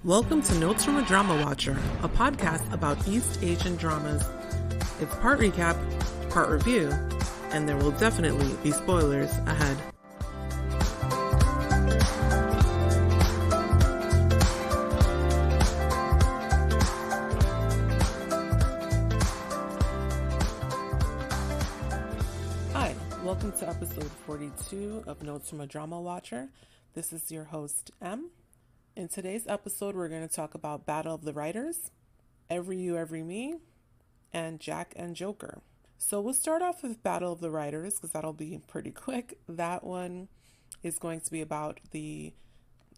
Welcome to Notes from a Drama Watcher, a podcast about East Asian dramas. It's part recap, part review, and there will definitely be spoilers ahead. Hi, welcome to episode 42 of Notes from a Drama Watcher. This is your host, M. In today's episode, we're going to talk about Battle of the Writers, Every You, Every Me, and Jack and Joker. So we'll start off with Battle of the Writers because that'll be pretty quick. That one is going to be about the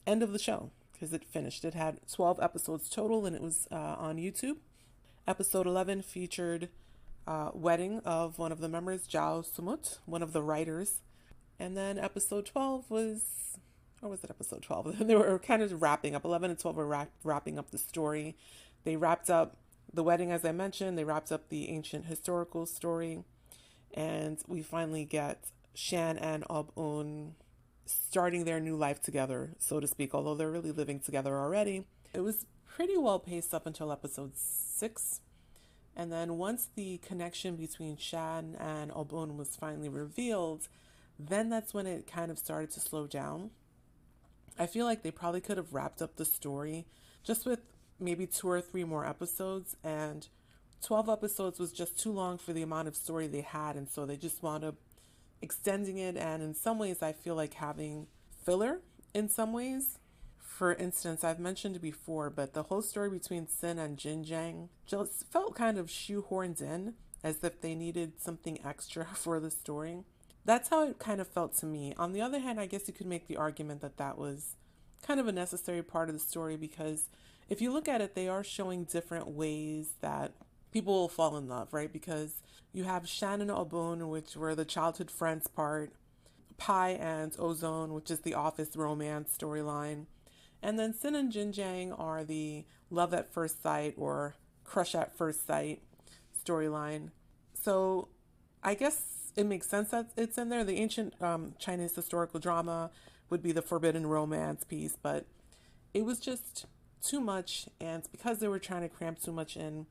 end of the show because it finished. It had 12 episodes total and it was on YouTube. Episode 11 featured wedding of one of the members, Jao Sumut, one of the writers. And then episode 12 was... or was it episode 12? They were kind of wrapping up. 11 and 12 were wrapping up the story. They wrapped up the wedding, as I mentioned. They wrapped up the ancient historical story. And we finally get Shan and Ob-un starting their new life together, so to speak, although they're really living together already. It was pretty well paced up until episode 6. And then once the connection between Shan and Ob-un was finally revealed, then that's when it kind of started to slow down. I feel like they probably could have wrapped up the story just with maybe 2 or 3 more episodes, and 12 episodes was just too long for the amount of story they had, and so they just wound up extending it. And in some ways I feel like having filler in some ways. For instance, I've mentioned before, but the whole story between Sin and Jinjiang just felt kind of shoehorned in as if they needed something extra for the story. That's how it kind of felt to me. On the other hand, I guess you could make the argument that that was kind of a necessary part of the story, because if you look at it, they are showing different ways that people will fall in love, right? Because you have Shan and Ob-un, which were the childhood friends part, Pai and Ozone, which is the office romance storyline, and then Sin and Jinjiang are the love at first sight or crush at first sight storyline. So I guess it makes sense that it's in there. The ancient Chinese historical drama would be the forbidden romance piece, but it was just too much. And because they were trying to cram too much in,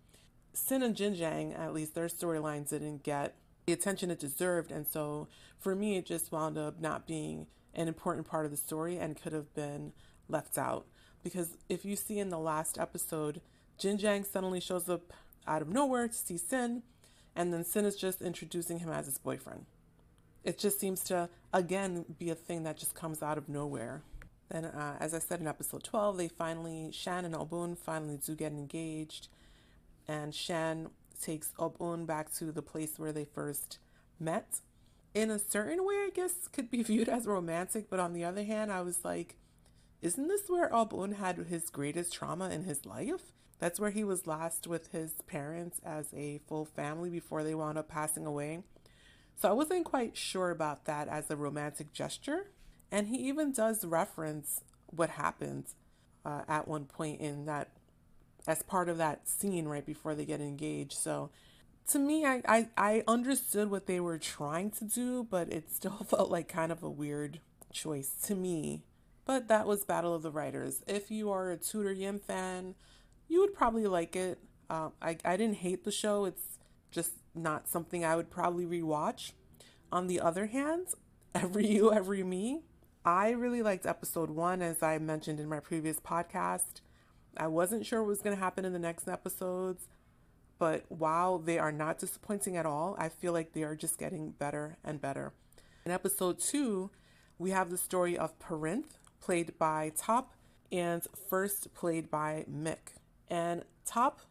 Sin and Jinjiang, at least their storylines didn't get the attention it deserved. And so for me, it just wound up not being an important part of the story and could have been left out. Because if you see in the last episode, Jinjiang suddenly shows up out of nowhere to see Sin, and then Sin is just introducing him as his boyfriend. It just seems to, again, be a thing that just comes out of nowhere. Then, as I said in episode 12, Shan and Ob-un finally do get engaged. And Shan takes Ob-un back to the place where they first met. In a certain way, I guess, could be viewed as romantic. But on the other hand, I was like, isn't this where Ob-un had his greatest trauma in his life? That's where he was last with his parents as a full family before they wound up passing away. So I wasn't quite sure about that as a romantic gesture. And he even does reference what happened at one point in that, as part of that scene right before they get engaged. So to me, I understood what they were trying to do, but it still felt like kind of a weird choice to me. But that was Battle of the Writers. If you are a Tudor Yin fan, you would probably like it. I didn't hate the show. It's just not something I would probably rewatch. On the other hand, Every You, Every Me, I really liked episode 1, as I mentioned in my previous podcast. I wasn't sure what was going to happen in the next episodes, but wow, they are not disappointing at all. I feel like they are just getting better and better. In episode 2, we have the story of Perinth, played by Top, and First, played by Mick. And Top's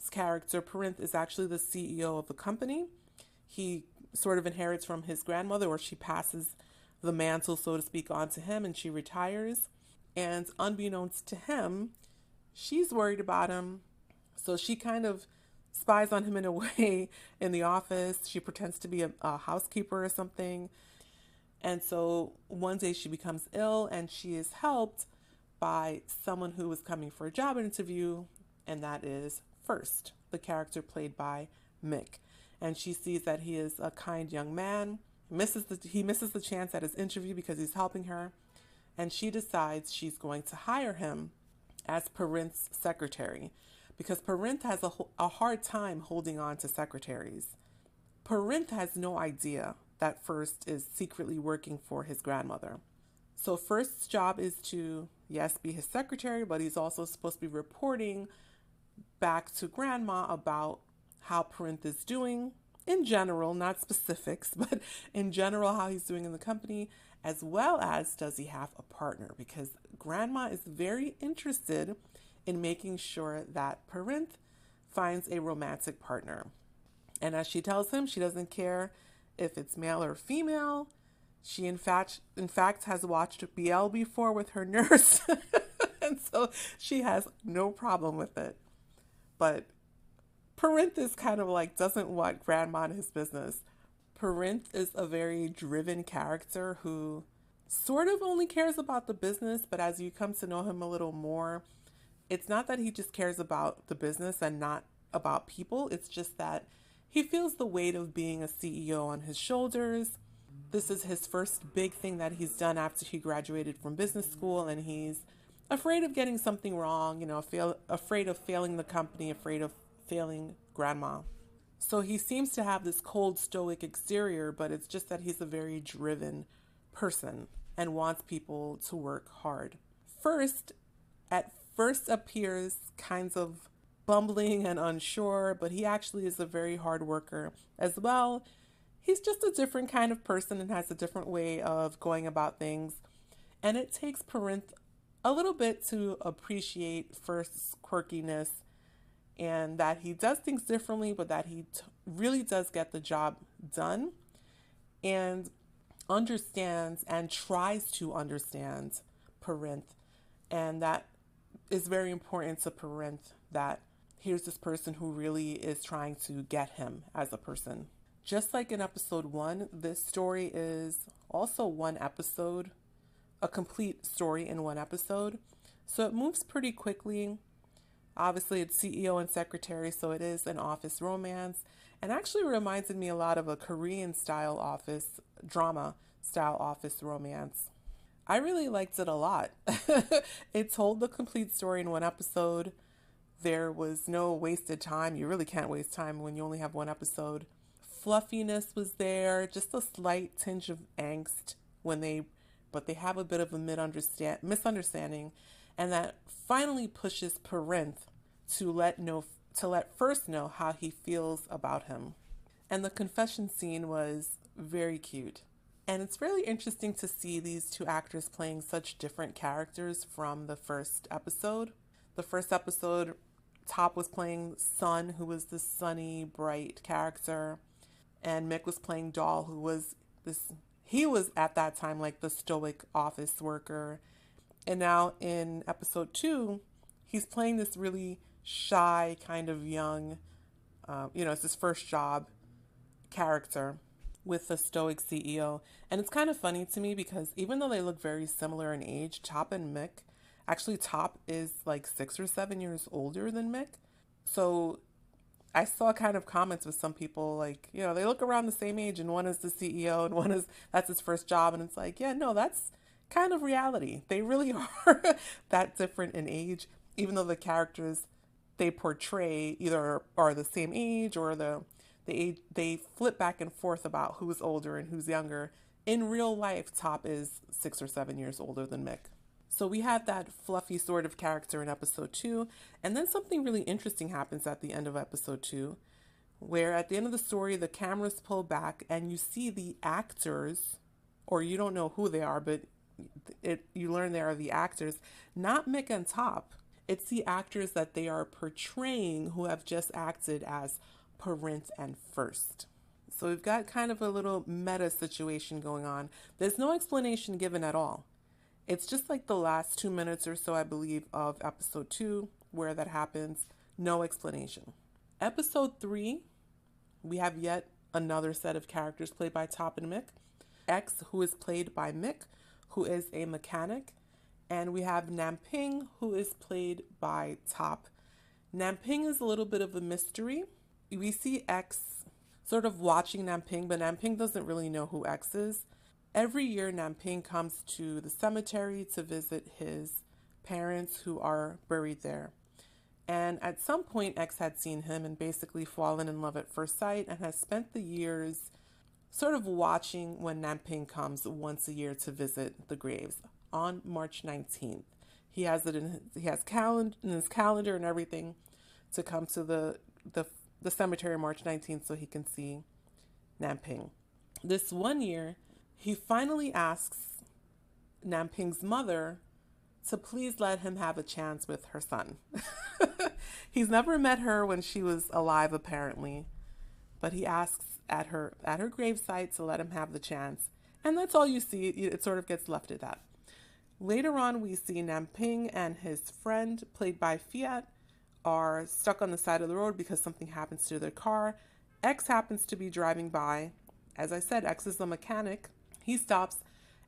character, Perinth, is actually the CEO of the company. He sort of inherits from his grandmother, or she passes the mantle, so to speak, on to him, and she retires. And unbeknownst to him, she's worried about him. So she kind of spies on him in a way in the office. She pretends to be a housekeeper or something. And so one day she becomes ill, and she is helped by someone who was coming for a job interview, and that is First, the character played by Mick. And she sees that he is a kind young man. He misses the chance at his interview because he's helping her, and she decides she's going to hire him as Parinth's secretary, because Parinth has a hard time holding on to secretaries. Parinth has no idea that First is secretly working for his grandmother. So First's job is to, yes, be his secretary, but he's also supposed to be reporting back to Grandma about how Parinth is doing in general, not specifics, but in general, how he's doing in the company, as well as does he have a partner, because Grandma is very interested in making sure that Parinth finds a romantic partner. And as she tells him, she doesn't care if it's male or female. She in fact has watched BL before with her nurse. And so she has no problem with it. But Parinth is kind of like doesn't want Grandma in his business. Parinth is a very driven character who sort of only cares about the business, but as you come to know him a little more, it's not that he just cares about the business and not about people. It's just that he feels the weight of being a CEO on his shoulders. This is his first big thing that he's done after he graduated from business school, and he's afraid of getting something wrong, afraid of failing the company, afraid of failing Grandma. So he seems to have this cold, stoic exterior, but it's just that he's a very driven person and wants people to work hard. At first appears kinds of bumbling and unsure, but he actually is a very hard worker as well. He's just a different kind of person and has a different way of going about things. And it takes Parinth a little bit to appreciate First's quirkiness and that he does things differently, but that he really does get the job done and understands and tries to understand Parinth. And that is very important to Parinth, that here's this person who really is trying to get him as a person. Just like in episode 1, this story is also one episode, a complete story in one episode. So it moves pretty quickly. Obviously, it's CEO and secretary, so it is an office romance, and actually reminded me a lot of a Korean style office drama style office romance. I really liked it a lot. It told the complete story in one episode. There was no wasted time. You really can't waste time when you only have one episode. Fluffiness was there, just a slight tinge of angst but they have a bit of a misunderstanding, and that finally pushes Parinth to let First know how he feels about him. And the confession scene was very cute. And it's really interesting to see these two actors playing such different characters from the first episode. The first episode, Top was playing Sun, who was this sunny, bright character, and Mick was playing Doll, who was he was at that time like the stoic office worker. And now in episode 2, he's playing this really shy, kind of young, it's his first job character with the stoic CEO. And it's kind of funny to me because even though they look very similar in age, Top and Mick, actually Top is like 6 or 7 years older than Mick. So I saw kind of comments with some people like, they look around the same age and one is the CEO and that's his first job. And it's like, yeah, no, that's kind of reality. They really are that different in age, even though the characters they portray either are the same age or the age, they flip back and forth about who's older and who's younger. In real life, Top is 6 or 7 years older than Mick. So we had that fluffy sort of character in episode 2, and then something really interesting happens at the end of episode 2, where at the end of the story, the cameras pull back and you see the actors, or you don't know who they are, but you learn they are the actors, not Mick and Top. It's the actors that they are portraying who have just acted as Parinth and First. So we've got kind of a little meta situation going on. There's no explanation given at all. It's just like the last 2 minutes or so, I believe, of episode 2 where that happens. No explanation. Episode 3, we have yet another set of characters played by Top and Mick. X, who is played by Mick, who is a mechanic. And we have Namping, who is played by Top. Namping is a little bit of a mystery. We see X sort of watching Namping, but Namping doesn't really know who X is. Every year, Namping comes to the cemetery to visit his parents who are buried there. And at some point, X had seen him and basically fallen in love at first sight and has spent the years sort of watching when Namping comes once a year to visit the graves on March 19th. He has it in his calendar and everything to come to the cemetery on March 19th so he can see Namping. This one year, he finally asks Namping's mother to please let him have a chance with her son. He's never met her when she was alive, apparently, but he asks at her gravesite to let him have the chance, and that's all you see. It sort of gets left at that. Later on, we see Namping and his friend, played by Fiat, are stuck on the side of the road because something happens to their car. X happens to be driving by. As I said, X is the mechanic. He stops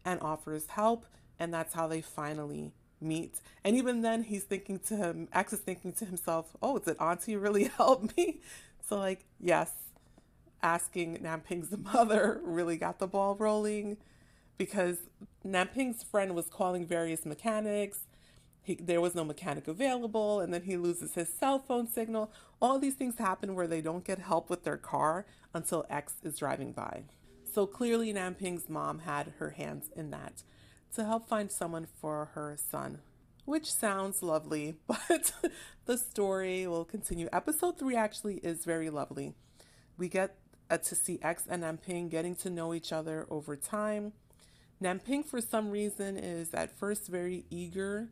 and offers help, and that's how they finally meet. And even then, X is thinking to himself, oh, did Auntie really help me? So like, yes, asking Namping's mother really got the ball rolling, because Namping's friend was calling various mechanics. There was no mechanic available, and then he loses his cell phone signal. All these things happen where they don't get help with their car until X is driving by. So clearly Namping's mom had her hands in that to help find someone for her son, which sounds lovely, but the story will continue. Episode 3 actually is very lovely. We get to see X and Namping getting to know each other over time. Namping, for some reason, is at first very eager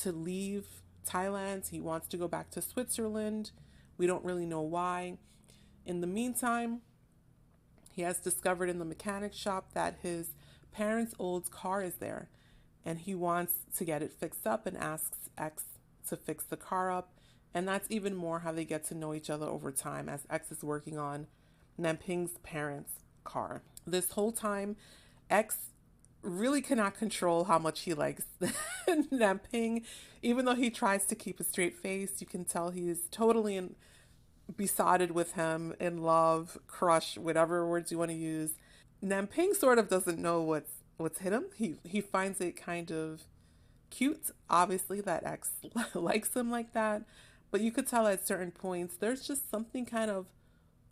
to leave Thailand. He wants to go back to Switzerland. We don't really know why. In the meantime, he has discovered in the mechanic shop that his parents' old car is there, and he wants to get it fixed up and asks X to fix the car up. And that's even more how they get to know each other over time, as X is working on Namping's parents' car. This whole time, X really cannot control how much he likes Namping. Even though he tries to keep a straight face, you can tell he's totally besotted with him, in love, crush, whatever words you want to use. Namping sort of doesn't know what's hit him. He finds it kind of cute, obviously, that X likes him like that. But you could tell at certain points there's just something kind of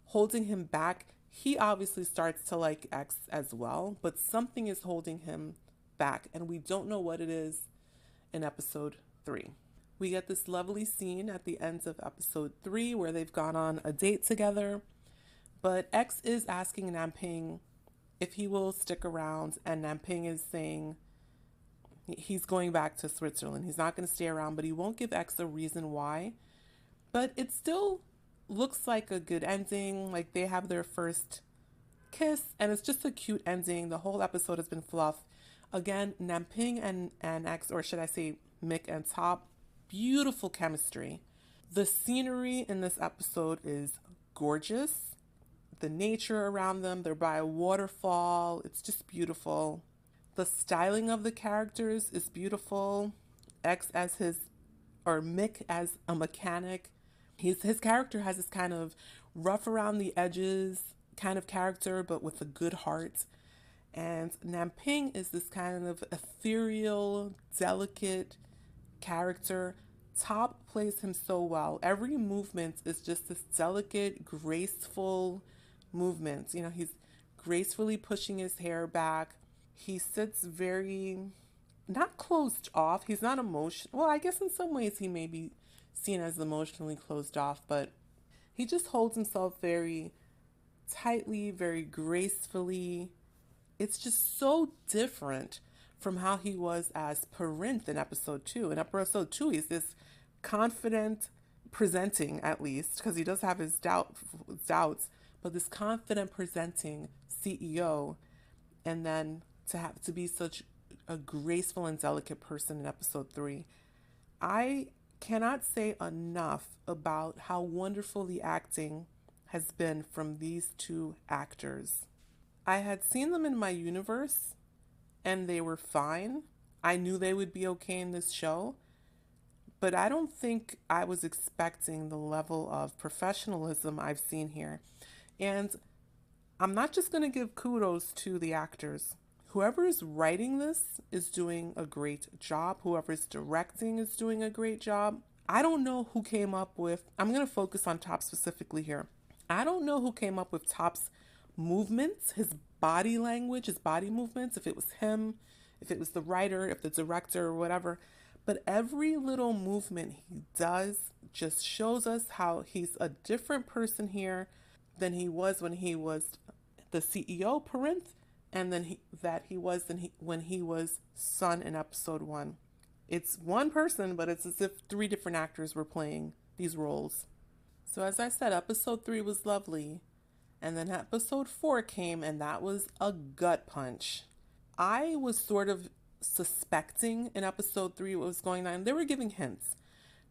holding him back. He obviously starts to like X as well, but something is holding him back, and we don't know what it is in episode 3. We get this lovely scene at the end of episode 3 where they've gone on a date together, but X is asking Namping if he will stick around, and Namping is saying he's going back to Switzerland. He's not going to stay around, but he won't give X a reason why. But it still looks like a good ending. Like, they have their first kiss, and it's just a cute ending. The whole episode has been fluff. Again, Namping and X, or should I say Mick and Top, beautiful chemistry. The scenery in this episode is gorgeous. The nature around them, they're by a waterfall. It's just beautiful. The styling of the characters is beautiful. Mick as a mechanic. His character has this kind of rough around the edges kind of character, but with a good heart. And Namping is this kind of ethereal, delicate character. Top plays him so well. Every movement is just this delicate, graceful movement. You know, he's gracefully pushing his hair back. He sits very, not closed off. He's not emotional. Well, I guess in some ways he may be seen as emotionally closed off, but he just holds himself very tightly, very gracefully. It's just so different from how he was as Perinth in episode 2. In episode 2, he's this confident, presenting at least, because he does have his doubts, but this confident presenting CEO, and then to be such a graceful and delicate person in episode 3. I cannot say enough about how wonderful the acting has been from these two actors. I had seen them in my universe, and they were fine. I knew they would be okay in this show, but I don't think I was expecting the level of professionalism I've seen here. And I'm not just going to give kudos to the actors whoever is writing this is doing a great job. Whoever is directing is doing a great job. I don't know who came up with, I'm going to focus on Top specifically here. I don't know who came up with Top's movements, his body language, his body movements, if it was him, if it was the writer, if the director or whatever. But every little movement he does just shows us how he's a different person here than he was when he was the CEO, Perinth, and then when he was Sun in episode 1. It's one person, but it's as if 3 different actors were playing these roles. So as I said, episode 3 was lovely. And then episode 4 came, and that was a gut punch. I was sort of suspecting in episode 3 what was going on. They were giving hints.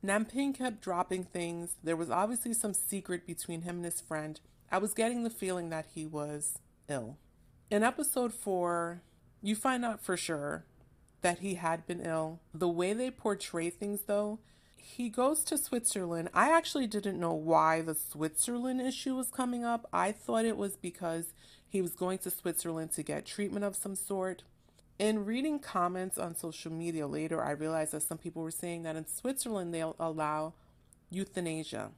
Namping kept dropping things. There was obviously some secret between him and his friend. I was getting the feeling that he was ill. In episode 4, you find out for sure that he had been ill. The way they portray things, though, he goes to Switzerland. I actually didn't know why the Switzerland issue was coming up. I thought it was because he was going to Switzerland to get treatment of some sort. In reading comments on social media later, I realized that some people were saying that in Switzerland they'll allow euthanasia.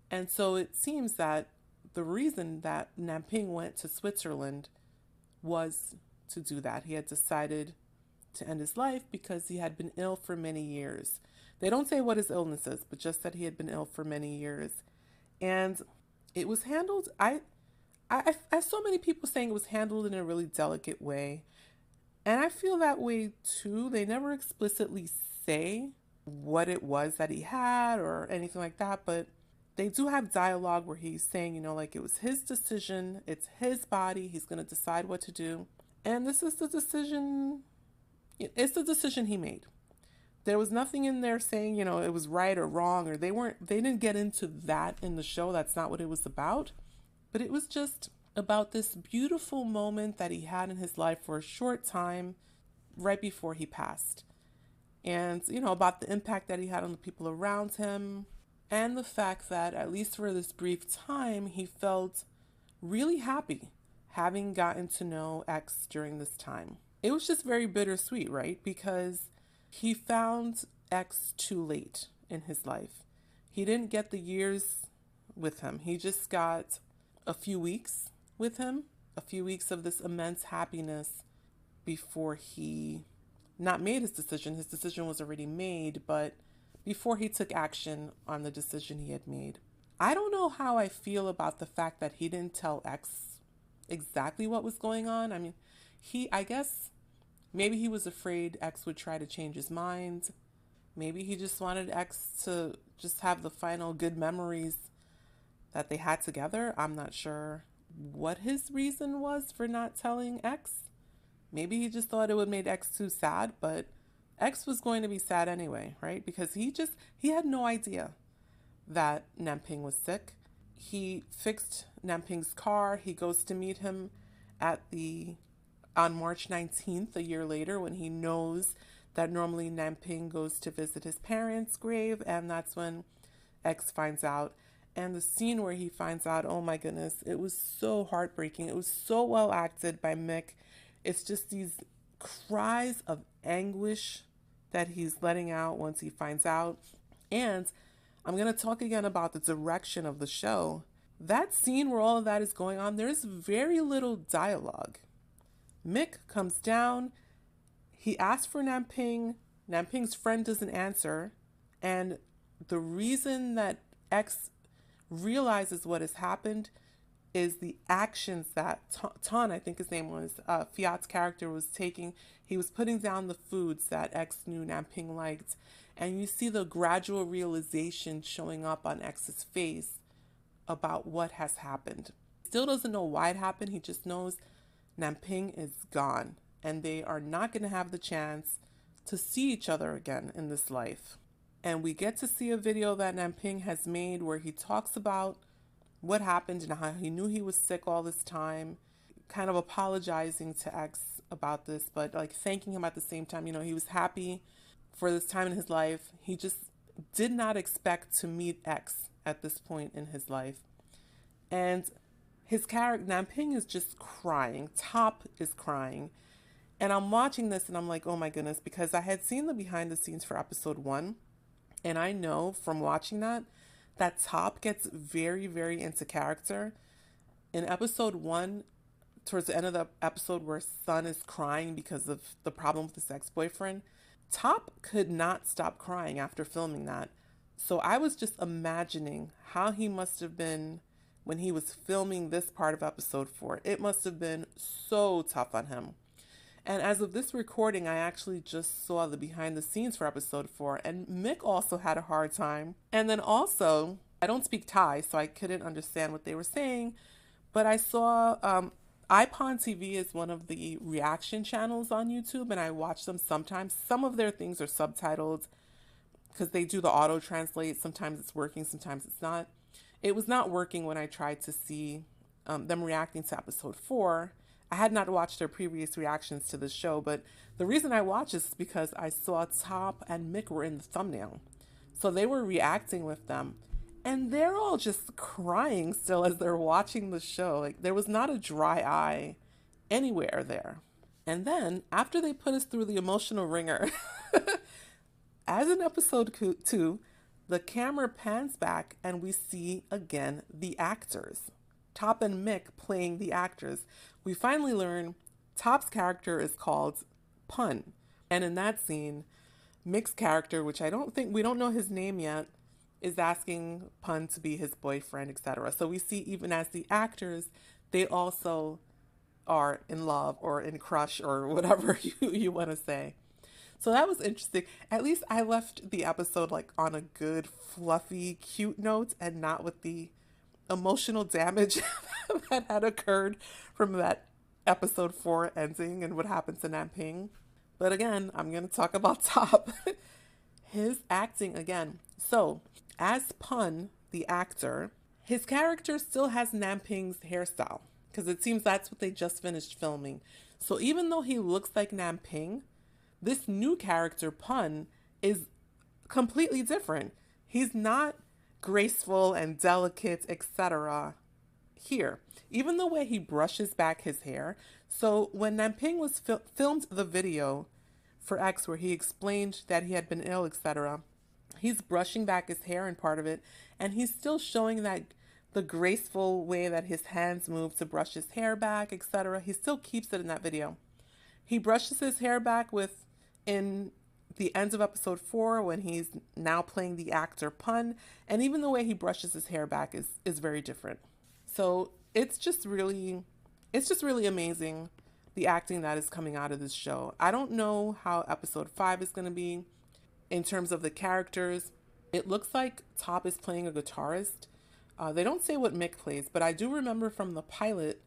And so it seems that the reason that Namping went to Switzerland was to do that. He had decided to end his life because he had been ill for many years. They don't say what his illness is, but just that he had been ill for many years. And it was handled, I saw many people saying it was handled in a really delicate way. And I feel that way too. They never explicitly say what it was that he had or anything like that, but they do have dialogue where he's saying, like it was his decision, it's his body, he's going to decide what to do. And this is the decision, it's the decision he made. There was nothing in there saying, it was right or wrong, or they didn't get into that in the show. That's not what it was about. But it was just about this beautiful moment that he had in his life for a short time right before he passed. And, about the impact that he had on the people around him, and the fact that, at least for this brief time, he felt really happy having gotten to know X during this time. It was just very bittersweet, right? Because he found X too late in his life. He didn't get the years with him. He just got a few weeks with him, a few weeks of this immense happiness before he not made his decision. His decision was already made, but before he took action on the decision he had made. I don't know how I feel about the fact that he didn't tell X exactly what was going on. I mean, I guess maybe he was afraid X would try to change his mind. Maybe he just wanted X to just have the final good memories that they had together. I'm not sure what his reason was for not telling X. Maybe he just thought it would make X too sad, but X was going to be sad anyway, right? Because he had no idea that Namping was sick. He fixed Namping's car. He goes to meet him on March 19th, a year later, when he knows that normally Namping goes to visit his parents' grave, and that's when X finds out. And the scene where he finds out, oh my goodness, it was so heartbreaking. It was so well acted by Mick. It's just these cries of anguish that he's letting out once he finds out. And I'm going to talk again about the direction of the show. That scene where all of that is going on, there's very little dialogue. Mick comes down. He asks for Namping. Namping's friend doesn't answer. And the reason that X realizes what has happened is the actions that Ton, I think his name was, Fiat's character was taking. He was putting down the foods that X knew Namping liked. And you see the gradual realization showing up on X's face about what has happened. Still doesn't know why it happened. He just knows Namping is gone. And they are not going to have the chance to see each other again in this life. And we get to see a video that Namping has made where he talks about what happened and how he knew he was sick all this time, kind of apologizing to X about this, but like thanking him at the same time. He was happy for this time in his life. He just did not expect to meet X at this point in his life. And his character, Namping, is just crying. Top is crying. And I'm watching this and I'm like, oh my goodness, because I had seen the behind the scenes for episode 1. And I know from watching that, that Top gets very, very into character. In episode 1, towards the end of the episode where Sun is crying because of the problem with his ex-boyfriend, Top could not stop crying after filming that. So I was just imagining how he must have been when he was filming this part of episode 4. It must have been so tough on him. And as of this recording, I actually just saw the behind the scenes for episode 4, and Mick also had a hard time. And then also, I don't speak Thai, so I couldn't understand what they were saying, but I saw iPon TV is one of the reaction channels on YouTube, and I watch them sometimes. Some of their things are subtitled because they do the auto translate. Sometimes it's working, sometimes it's not. It was not working when I tried to see them reacting to episode 4. I had not watched their previous reactions to the show, but the reason I watched is because I saw Top and Mick were in the thumbnail. So they were reacting with them. And they're all just crying still as they're watching the show. Like, there was not a dry eye anywhere there. And then, after they put us through the emotional ringer, as in episode 2, the camera pans back and we see again the actors. Top and Mick playing the actors. We finally learn Top's character is called Pun. And in that scene, Mick's character, which we don't know his name yet, is asking Pun to be his boyfriend, etc. So we see even as the actors, they also are in love or in crush or whatever you want to say. So that was interesting. At least I left the episode like on a good, fluffy, cute note and not with the emotional damage that had occurred from that episode 4 ending and what happened to Namping. But again, I'm going to talk about Top. His acting again. So, as Pun, the actor, his character still has Namping's hairstyle because it seems that's what they just finished filming. So even though he looks like Namping, this new character, Pun, is completely different. He's not graceful and delicate, etc. here. Even the way he brushes back his hair. So when Namping was filmed the video for X where he explained that he had been ill, etc., he's brushing back his hair in part of it, and he's still showing that the graceful way that his hands move to brush his hair back, etc. He still keeps it in that video. He brushes his hair back in the end of episode 4 when he's now playing the actor Pun, and even the way he brushes his hair back is very different. So it's just really amazing, the acting that is coming out of this show. I don't know how episode 5 is going to be in terms of the characters. It looks like Top is playing a guitarist. They don't say what Mick plays, but I do remember from the pilot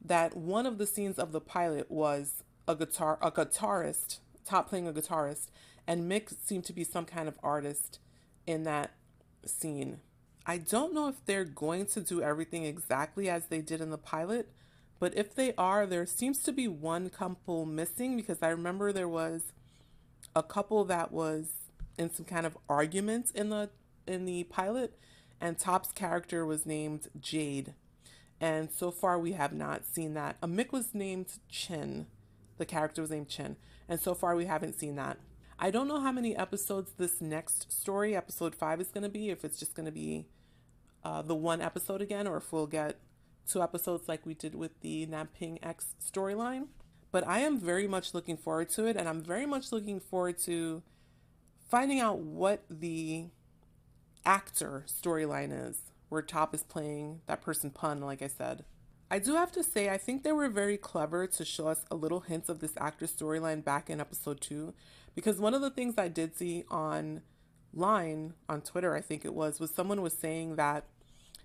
that one of the scenes of the pilot was a guitarist, Top playing a guitarist, and Mick seemed to be some kind of artist in that scene. I don't know if they're going to do everything exactly as they did in the pilot, but if they are, there seems to be one couple missing because I remember there was a couple that was in some kind of argument in the pilot, and Top's character was named Jade. And so far we have not seen that. Mick was named Chin. The character was named Chin. And so far we haven't seen that. I don't know how many episodes this next story, episode 5, is going to be. If it's just going to be the one episode again, or if we'll get 2 episodes like we did with the Namping X storyline. But I am very much looking forward to it, and I'm very much looking forward to finding out what the actor storyline is, where Top is playing that person Pun, like I said. I do have to say, I think they were very clever to show us a little hints of this actor storyline back in episode 2, because one of the things I did see online, on Twitter, I think it was someone was saying that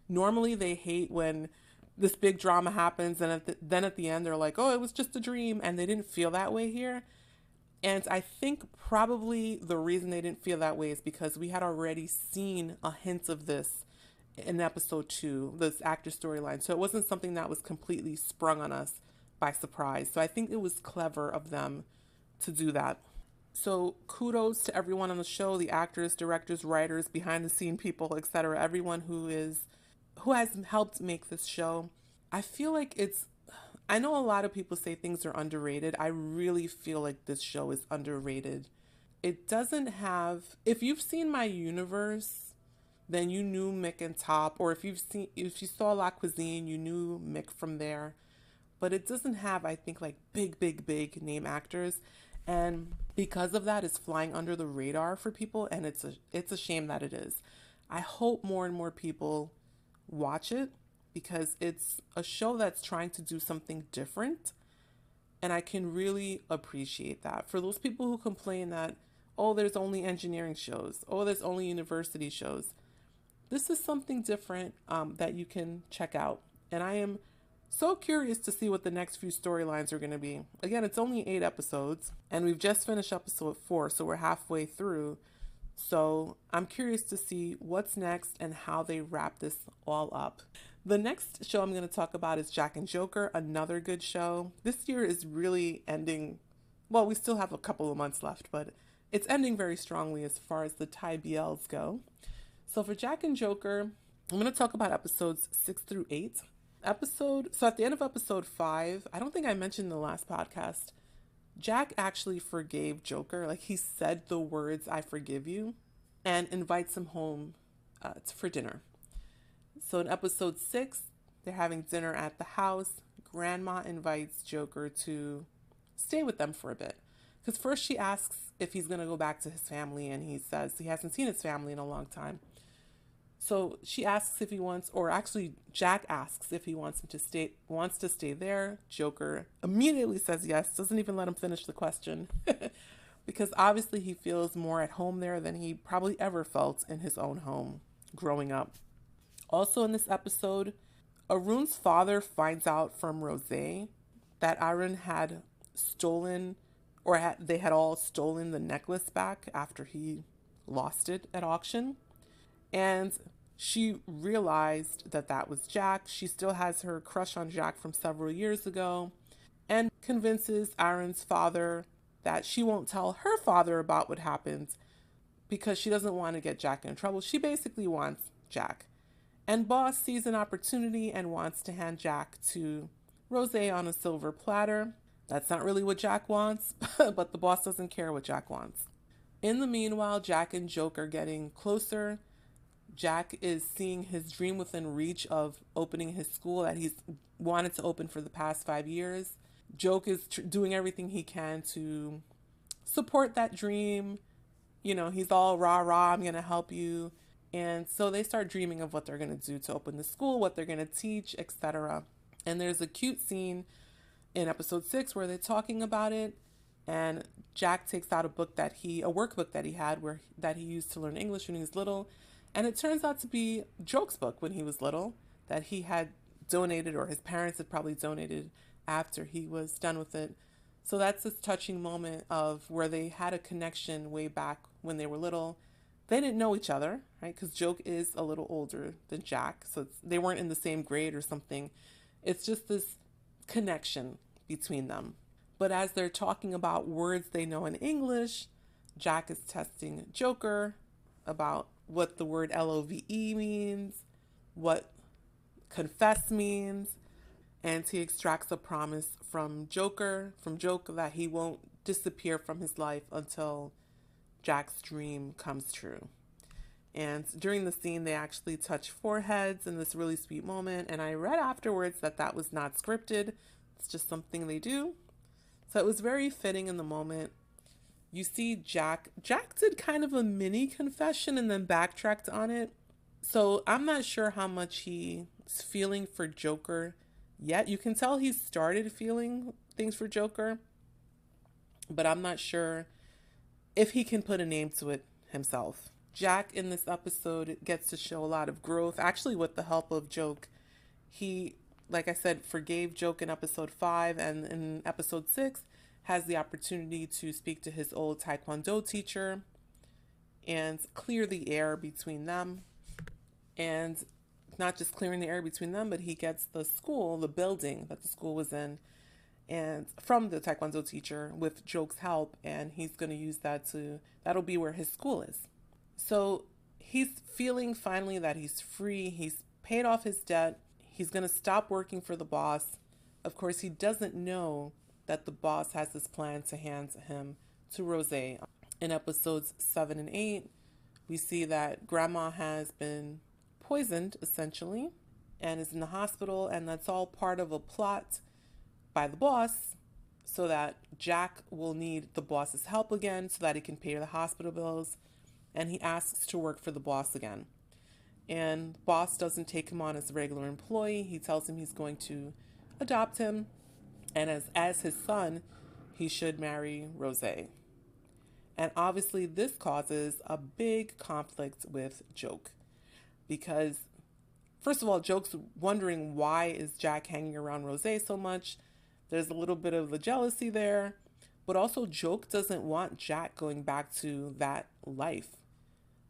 normally they hate when this big drama happens and then at the end they're like, oh, it was just a dream, and they didn't feel that way here. And I think probably the reason they didn't feel that way is because we had already seen a hint of this in episode 2, this actor storyline. So it wasn't something that was completely sprung on us by surprise. So I think it was clever of them to do that. So kudos to everyone on the show, the actors, directors, writers, behind the scene people, etc. Everyone who has helped make this show. I feel like I know a lot of people say things are underrated. I really feel like this show is underrated. It doesn't have, if you've seen My Universe, then you knew Mick and Top, or if you saw La Cuisine, you knew Mick from there. But it doesn't have, I think, like big name actors. And because of that, it's flying under the radar for people, and it's a shame that it is. I hope more and more people watch it because it's a show that's trying to do something different, and I can really appreciate that. For those people who complain that, oh, there's only engineering shows, oh, there's only university shows, this is something different that you can check out. And I am so curious to see what the next few storylines are going to be. Again, it's only 8 episodes, and we've just finished episode 4, so we're halfway through. So I'm curious to see what's next and how they wrap this all up. The next show I'm going to talk about is Jack and Joker, another good show. This year is really ending, well, we still have a couple of months left, but it's ending very strongly as far as the Thai BLs go. So for Jack and Joker, I'm going to talk about episodes 6 through 8. So at the end of episode 5, I don't think I mentioned in the last podcast, Jack actually forgave Joker. Like, he said the words, "I forgive you," and invites him home for dinner. So in episode 6, they're having dinner at the house. Grandma invites Joker to stay with them for a bit. Because first she asks if he's going to go back to his family, and he says he hasn't seen his family in a long time. So she asks if he wants, or actually Jack asks if he wants to stay there. Joker immediately says yes, doesn't even let him finish the question. Because obviously he feels more at home there than he probably ever felt in his own home growing up. Also in this episode, Arun's father finds out from Rosé that Arun had stolen, or they had all stolen the necklace back after he lost it at auction. And she realized that that was Jack. She still has her crush on Jack from several years ago, and convinces Arun's father that she won't tell her father about what happened because she doesn't want to get Jack in trouble. She basically wants Jack. And Boss sees an opportunity and wants to hand Jack to Rosé on a silver platter. That's not really what Jack wants, but the boss doesn't care what Jack wants. In the meanwhile, Jack and Joker are getting closer. Jack is seeing his dream within reach of opening his school that he's wanted to open for the past 5 years. Joke is doing everything he can to support that dream. You know, he's all rah rah, I'm going to help you. And so they start dreaming of what they're going to do to open the school, what they're going to teach, etc. And there's a cute scene in episode 6 where they're talking about it. And Jack takes out a workbook that he had that he used to learn English when he was little. And it turns out to be Joke's book when he was little that he had donated, or his parents had probably donated after he was done with it. So that's this touching moment of where they had a connection way back when they were little. They didn't know each other, right? Because Joke is a little older than Jack. So they weren't in the same grade or something. It's just this connection between them. But as they're talking about words they know in English, Jack is testing Joker about what the word LOVE means, what confess means, and he extracts a promise from Joke that he won't disappear from his life until Jack's dream comes true. And during the scene, they actually touch foreheads in this really sweet moment, and I read afterwards that was not scripted. It's just something they do. So it was very fitting in the moment. You see Jack did kind of a mini confession and then backtracked on it. So I'm not sure how much he's feeling for Joker yet. You can tell he's started feeling things for Joker, but I'm not sure if he can put a name to it himself. Jack in this episode gets to show a lot of growth, actually with the help of Joke. He, like I said, forgave Joke in episode 5, and in episode 6, has the opportunity to speak to his old Taekwondo teacher and clear the air between them. And not just clearing the air between them, but he gets the building that the school was in, and from the Taekwondo teacher with Joke's help, and he's going to use that'll be where his school is. So he's feeling finally that he's free. He's paid off his debt. He's going to stop working for the boss Of course, he doesn't know that the boss has this plan to hand him to Rose. In episodes 7 and 8, we see that Grandma has been poisoned, essentially, and is in the hospital, and that's all part of a plot by the boss so that Jack will need the boss's help again so that he can pay the hospital bills, and he asks to work for the boss again. And the boss doesn't take him on as a regular employee. He tells him he's going to adopt him, and as his son, he should marry Rose. And obviously this causes a big conflict with Joke, because first of all, Joke's wondering why is Jack hanging around Rose so much. There's a little bit of the jealousy there, but also Joke doesn't want Jack going back to that life.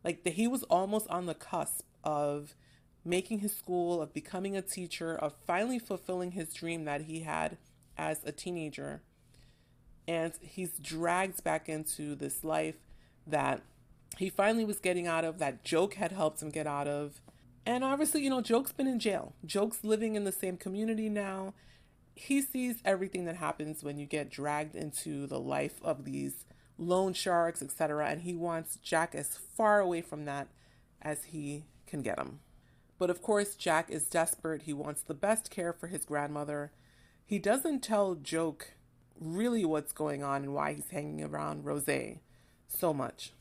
Like he was almost on the cusp of making his school, of becoming a teacher, of finally fulfilling his dream that he had as a teenager. And he's dragged back into this life that he finally was getting out of, that Joke had helped him get out of. And obviously, Joke's been in jail. Joke's living in the same community now. He sees everything that happens when you get dragged into the life of these loan sharks, etc. And he wants Jack as far away from that as he can get him. But of course, Jack is desperate. He wants the best care for his grandmother. He doesn't tell Joke really what's going on and why he's hanging around Rose so much.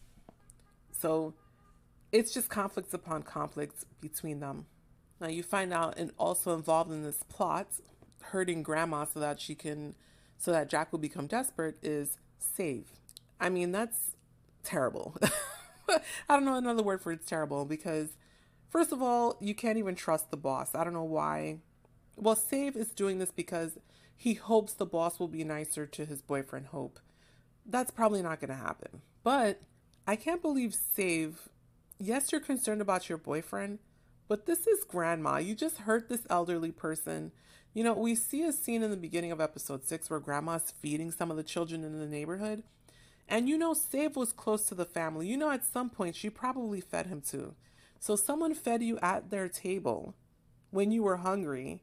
So it's just conflicts upon conflicts between them. Now you find out, and also involved in this plot, hurting Grandma so that Jack will become desperate, is Save. I mean, that's terrible. I don't know another word for it's terrible, because first of all, you can't even trust the boss. I don't know why. Well, Save is doing this because he hopes the boss will be nicer to his boyfriend, Hope. That's probably not going to happen. But I can't believe Save, yes, you're concerned about your boyfriend, but this is Grandma. You just hurt this elderly person. We see a scene in the beginning of episode 6 where Grandma's feeding some of the children in the neighborhood. And Save was close to the family. At some point she probably fed him too. So someone fed you at their table when you were hungry,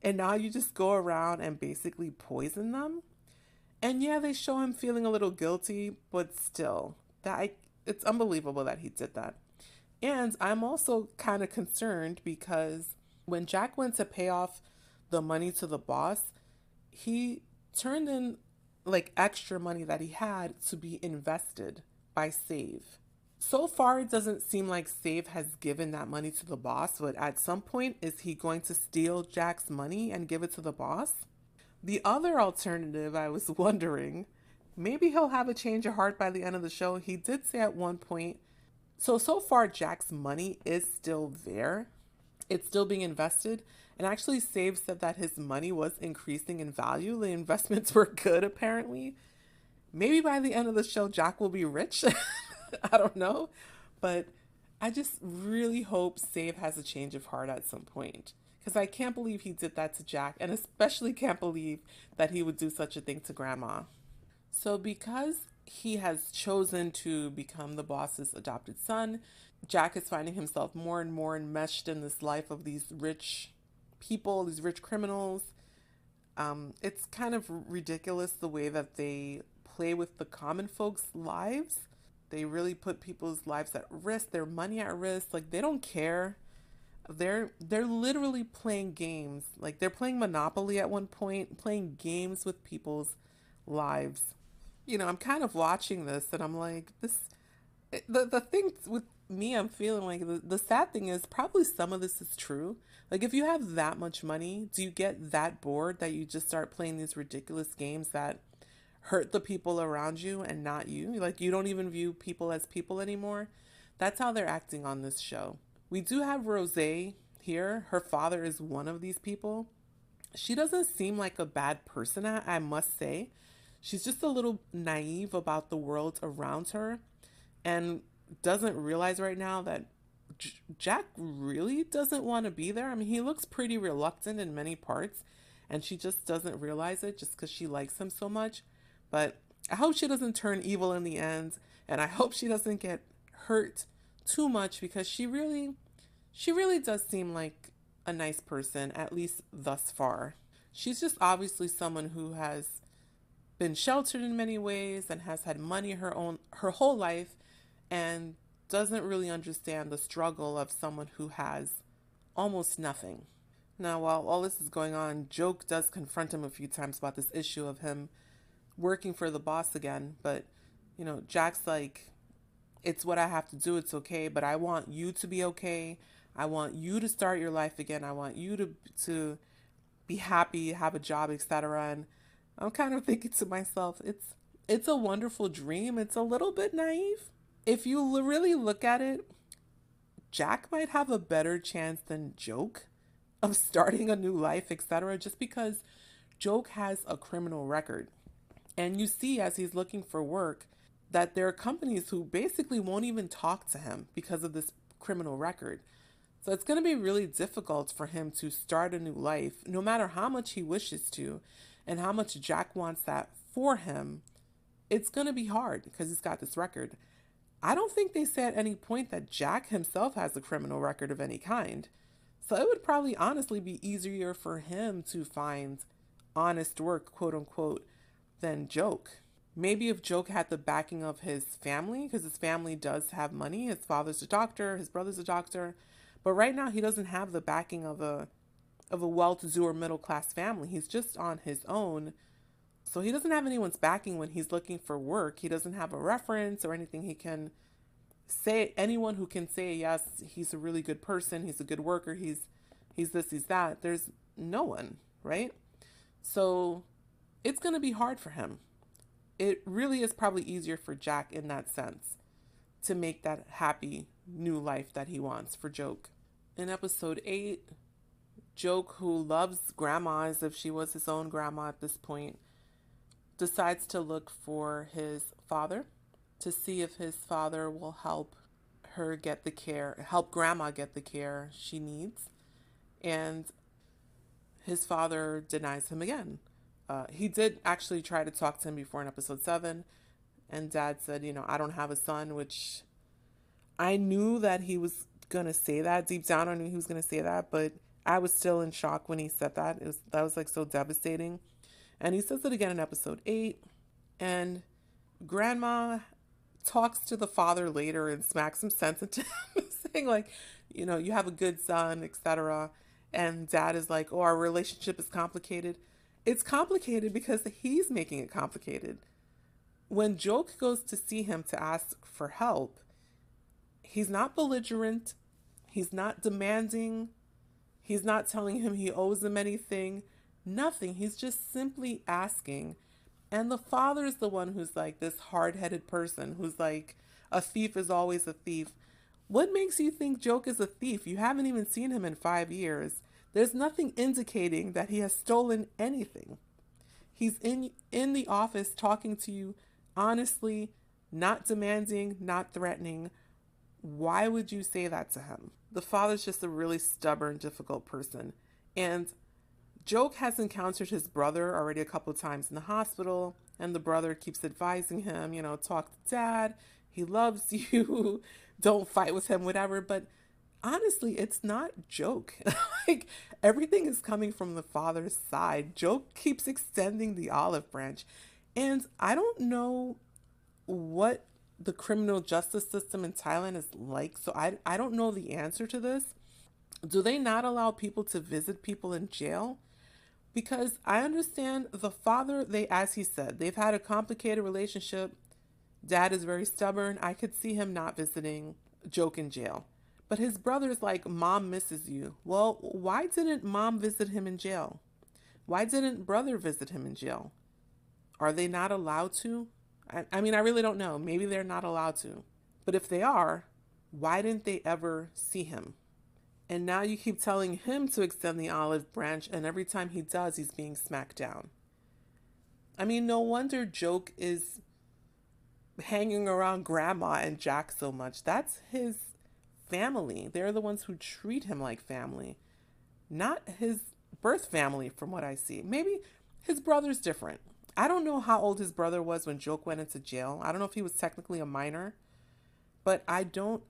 and now you just go around and basically poison them? And yeah, they show him feeling a little guilty, but still, it's unbelievable that he did that. And I'm also kind of concerned because when Jack went to pay off the money to the boss, he turned in extra money that he had to be invested by Save. So far, it doesn't seem like Save has given that money to the boss, but at some point, is he going to steal Jack's money and give it to the boss? The other alternative, I was wondering, maybe he'll have a change of heart by the end of the show. He did say at one point, so far Jack's money is still there. It's still being invested. And actually Save said that his money was increasing in value. The investments were good, apparently. Maybe by the end of the show, Jack will be rich. I don't know. But I just really hope Save has a change of heart at some point. Because I can't believe he did that to Jack. And especially can't believe that he would do such a thing to Grandma. So because he has chosen to become the boss's adopted son, Jack is finding himself more and more enmeshed in this life of these rich people, these rich criminals. It's kind of ridiculous the way that they play with the common folks' lives. They really put people's lives at risk, their money at risk. They don't care. They're literally playing games. They're playing Monopoly at one point, playing games with people's lives. I'm kind of watching this and I'm like, the thing with me, I'm feeling like the sad thing is probably some of this is true. If you have that much money, do you get that bored that you just start playing these ridiculous games that hurt the people around you and not you? You don't even view people as people anymore. That's how they're acting on this show. We do have Rose here. Her father is one of these people. She doesn't seem like a bad person, I must say. She's just a little naive about the world around her and doesn't realize right now that Jack really doesn't want to be there. I mean, he looks pretty reluctant in many parts, and she just doesn't realize it just because she likes him so much. But I hope she doesn't turn evil in the end, and I hope she doesn't get hurt too much, because she really does seem like a nice person, at least thus far. She's just obviously someone who has been sheltered in many ways and has had money her whole life and doesn't really understand the struggle of someone who has almost nothing. Now, while all this is going on, Joke does confront him a few times about this issue of him working for the boss again, but Jack's like, it's what I have to do, it's okay, but I want you to be okay. I want you to start your life again. I want you to be happy, have a job, etc. And I'm kind of thinking to myself, it's a wonderful dream. It's a little bit naive. If you really look at it, Jack might have a better chance than Joke of starting a new life, etc., just because Joke has a criminal record. And you see, as he's looking for work, that there are companies who basically won't even talk to him because of this criminal record. So it's going to be really difficult for him to start a new life, no matter how much he wishes to and how much Jack wants that for him. It's going to be hard because he's got this record. I don't think they say at any point that Jack himself has a criminal record of any kind. So it would probably honestly be easier for him to find honest work, quote unquote, than Joke. Maybe if Joke had the backing of his family, because his family does have money. His father's a doctor, his brother's a doctor. But right now he doesn't have the backing of a well-to-do or middle-class family. He's just on his own. So he doesn't have anyone's backing when he's looking for work. He doesn't have a reference or anything he can say, anyone who can say, yes, he's a really good person, he's a good worker, he's this, he's that. There's no one, right? So it's going to be hard for him. It really is probably easier for Jack in that sense to make that happy new life that he wants for Joke. In episode 8, Joke, who loves grandma as if she was his own grandma at this point, decides to look for his father to see if his father will help grandma get the care she needs. And his father denies him again. He did actually try to talk to him before in episode 7, and Dad said, I don't have a son, which I knew that he was going to say that. Deep down, I knew he was going to say that, but I was still in shock when he said that. That was like so devastating. And he says it again in episode 8, and Grandma talks to the father later and smacks some sense into him, saying like, you have a good son, etc. And Dad is like, oh, our relationship is complicated. It's complicated because he's making it complicated. When Joke goes to see him to ask for help, he's not belligerent. He's not demanding. He's not telling him he owes him anything. Nothing. He's just simply asking. And the father is the one who's like this hard-headed person who's like, a thief is always a thief. What makes you think Joke is a thief? You haven't even seen him in 5 years. There's nothing indicating that he has stolen anything. He's in the office talking to you honestly, not demanding, not threatening. Why would you say that to him? The father's just a really stubborn, difficult person. And Joke has encountered his brother already a couple of times in the hospital, and the brother keeps advising him, talk to Dad. He loves you. Don't fight with him, whatever. But honestly, it's not Joke. Like, everything is coming from the father's side. Joke keeps extending the olive branch. And I don't know what the criminal justice system in Thailand is like. So I don't know the answer to this. Do they not allow people to visit people in jail? Because I understand the father, as he said, they've had a complicated relationship. Dad is very stubborn. I could see him not visiting Joke in jail. But his brother's like, Mom misses you. Well, why didn't Mom visit him in jail? Why didn't brother visit him in jail? Are they not allowed to? I mean, I really don't know. Maybe they're not allowed to. But if they are, why didn't they ever see him? And now you keep telling him to extend the olive branch, and every time he does, he's being smacked down. I mean, no wonder Joke is hanging around Grandma and Jack so much. That's his family. They're the ones who treat him like family, not his birth family, from what I see. Maybe his brother's different. I don't know how old his brother was when Joke went into jail. I don't know if he was technically a minor, but I don't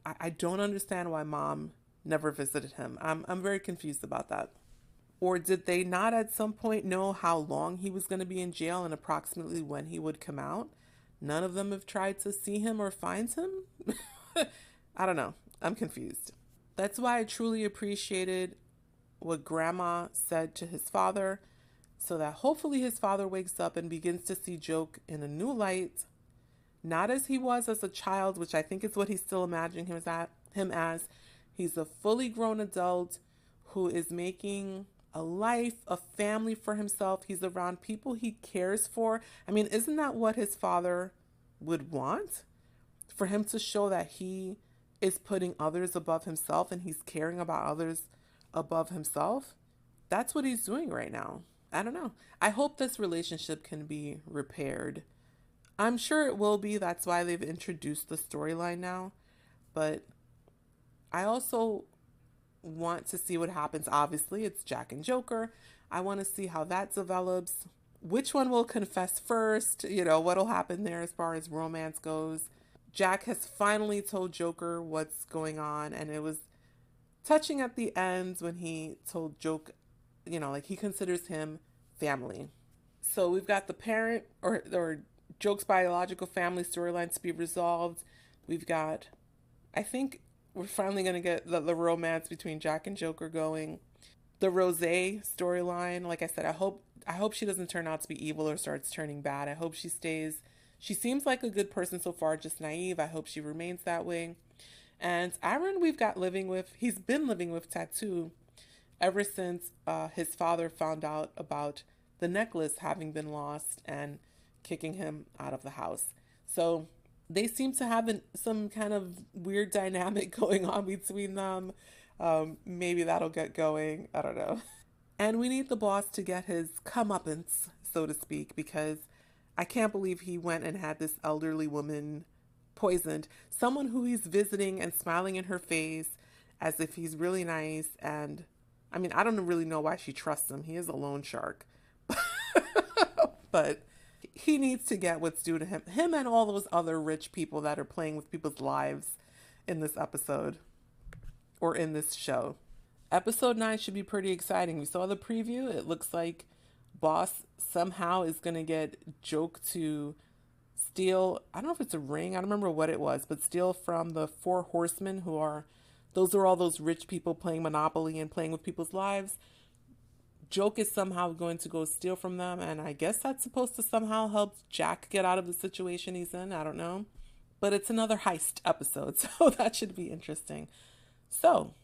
understand why Mom never visited him. I'm very confused about that. Or did they not at some point know how long he was going to be in jail and approximately when he would come out? None of them have tried to see him or find him? I don't know. I'm confused. That's why I truly appreciated what Grandma said to his father, so that hopefully his father wakes up and begins to see Joke in a new light, not as he was as a child, which I think is what he's still imagining him as. He's a fully grown adult who is making a life, a family for himself. He's around people he cares for. I mean, isn't that what his father would want? For him to show that he is putting others above himself and he's caring about others above himself. That's what he's doing right now. I don't know. I hope this relationship can be repaired. I'm sure it will be. That's why they've introduced the storyline now. But I also want to see what happens. Obviously, it's Jack and Joker. I want to see how that develops. Which one will confess first? What'll happen there as far as romance goes. Jack has finally told Joker what's going on, and it was touching at the end when he told Joke, like he considers him family. So we've got the parent or Joke's biological family storyline to be resolved. We've got, I think we're finally going to get the romance between Jack and Joker going. The Rose storyline, like I said, I hope she doesn't turn out to be evil or starts turning bad. I hope she stays. She seems like a good person so far, just naive. I hope she remains that way. And Aaron, he's been living with Tattoo ever since his father found out about the necklace having been lost and kicking him out of the house. So they seem to have some kind of weird dynamic going on between them. Maybe that'll get going. I don't know. And we need the boss to get his comeuppance, so to speak, because I can't believe he went and had this elderly woman poisoned. Someone who he's visiting and smiling in her face as if he's really nice. And I mean, I don't really know why she trusts him. He is a loan shark. But he needs to get what's due to him. Him and all those other rich people that are playing with people's lives in this episode or in this show. Episode 9 should be pretty exciting. We saw the preview. It looks like Boss somehow is going to get Joke to steal, I don't know if it's a ring, I don't remember what it was, but steal from the Four Horsemen, those are all those rich people playing Monopoly and playing with people's lives. Joke is somehow going to go steal from them, and I guess that's supposed to somehow help Jack get out of the situation he's in. I don't know. But it's another heist episode, so that should be interesting. So,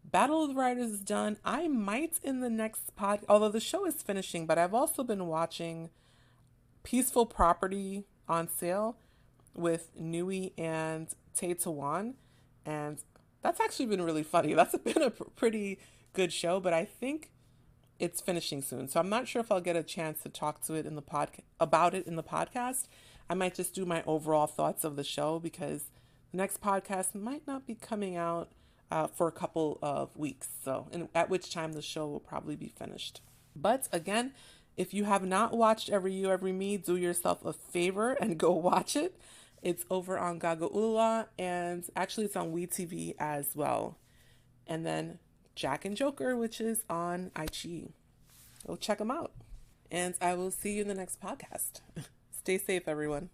Battle of the Writers is done. I might in the next although the show is finishing, but I've also been watching Peaceful Property on sale with Nui and Tae Tawan, and that's actually been really funny. That's been a pretty good show, but I think it's finishing soon, so I'm not sure if I'll get a chance to talk to it in the about it in the podcast. I might just do my overall thoughts of the show because the next podcast might not be coming out for a couple of weeks, at which time the show will probably be finished. But again, if you have not watched Every You, Every Me, do yourself a favor and go watch it. It's over on Gagaula, and actually it's on WeTV as well. And then Jack and Joker, which is on iQIYI. Go check them out. And I will see you in the next podcast. Stay safe, everyone.